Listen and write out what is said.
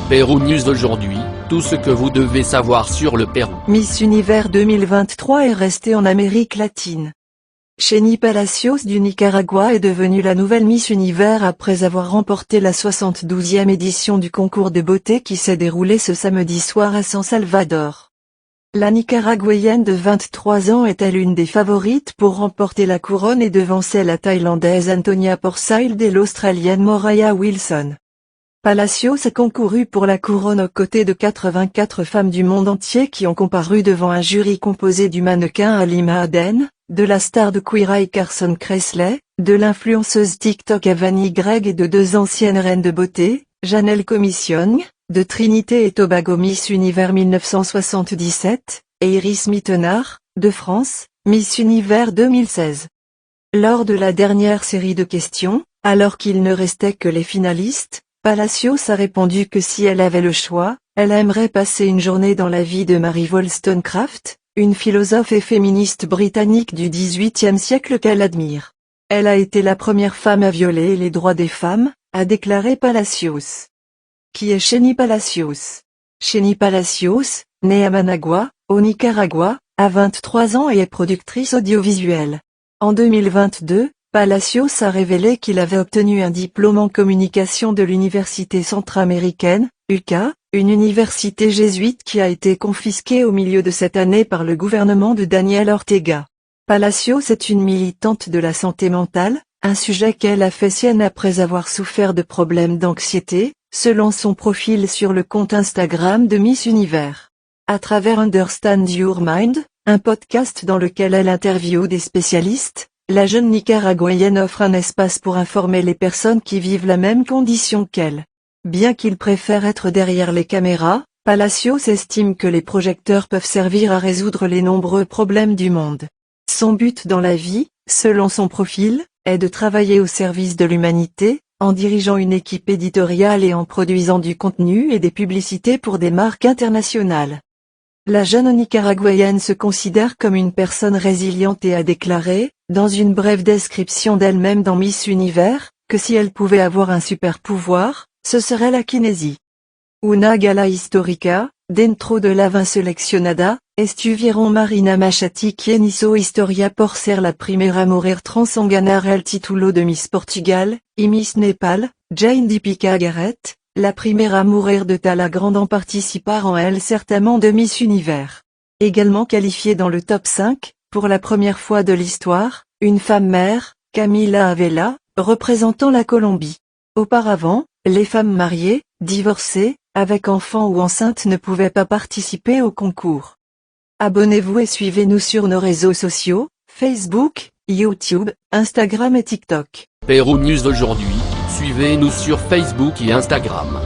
Pérou News aujourd'hui, tout ce que vous devez savoir sur le Pérou. Miss Univers 2023 est restée en Amérique latine. Xeni Palacios du Nicaragua est devenue la nouvelle Miss Univers après avoir remporté la 72e édition du concours de beauté qui s'est déroulé ce samedi soir à San Salvador. La Nicaraguayenne de 23 ans était l'une des favorites pour remporter la couronne et devançait la Thaïlandaise Antonia Porcile et l'Australienne Moraya Wilson. Palacios a concouru pour la couronne aux côtés de 84 femmes du monde entier qui ont comparu devant un jury composé du mannequin Halima Aden, de la star de Queer Eye Carson Kressley, de l'influenceuse TikTok Avani Gregg et de deux anciennes reines de beauté, Janelle Commission, de Trinité et Tobago Miss Univers 1977, et Iris Mittenard, de France, Miss Univers 2016. Lors de la dernière série de questions, alors qu'il ne restait que les finalistes, Palacios a répondu que si elle avait le choix, elle aimerait passer une journée dans la vie de Mary Wollstonecraft, une philosophe et féministe britannique du XVIIIe siècle qu'elle admire. Elle a été la première femme à violer les droits des femmes, a déclaré Palacios. Qui est Xeni Palacios? Xeni Palacios, née à Managua, au Nicaragua, a 23 ans et est productrice audiovisuelle. En 2022, Palacios a révélé qu'il avait obtenu un diplôme en communication de l'Université centra-américaine, UCA, une université jésuite qui a été confisquée au milieu de cette année par le gouvernement de Daniel Ortega. Palacios est une militante de la santé mentale, un sujet qu'elle a fait sienne après avoir souffert de problèmes d'anxiété, selon son profil sur le compte Instagram de Miss Univers. À travers Understand Your Mind, un podcast dans lequel elle interviewe des spécialistes, la jeune Nicaraguayenne offre un espace pour informer les personnes qui vivent la même condition qu'elle. Bien qu'il préfère être derrière les caméras, Palacios estime que les projecteurs peuvent servir à résoudre les nombreux problèmes du monde. Son but dans la vie, selon son profil, est de travailler au service de l'humanité, en dirigeant une équipe éditoriale et en produisant du contenu et des publicités pour des marques internationales. La jeune Nicaraguayenne se considère comme une personne résiliente et a déclaré, dans une brève description d'elle-même dans Miss Univers, que si elle pouvait avoir un super pouvoir, ce serait la kinésie. Una gala histórica, dentro de la vin seleccionada, estuvieron Marina Machati quien hizo historia por ser la primera mujer trans en ganar el título de Miss Portugal, y Miss Népal, Jane Deepika Garrett, la primera mujer de Tala Grande en participar en el certamen de Miss Univers. Également qualifiée dans le top 5, pour la première fois de l'histoire, une femme mère, Camila Avella, représentant la Colombie. Auparavant, les femmes mariées, divorcées, avec enfants ou enceintes ne pouvaient pas participer au concours. Abonnez-vous et suivez-nous sur nos réseaux sociaux, Facebook, YouTube, Instagram et TikTok. Pérou News aujourd'hui, suivez-nous sur Facebook et Instagram.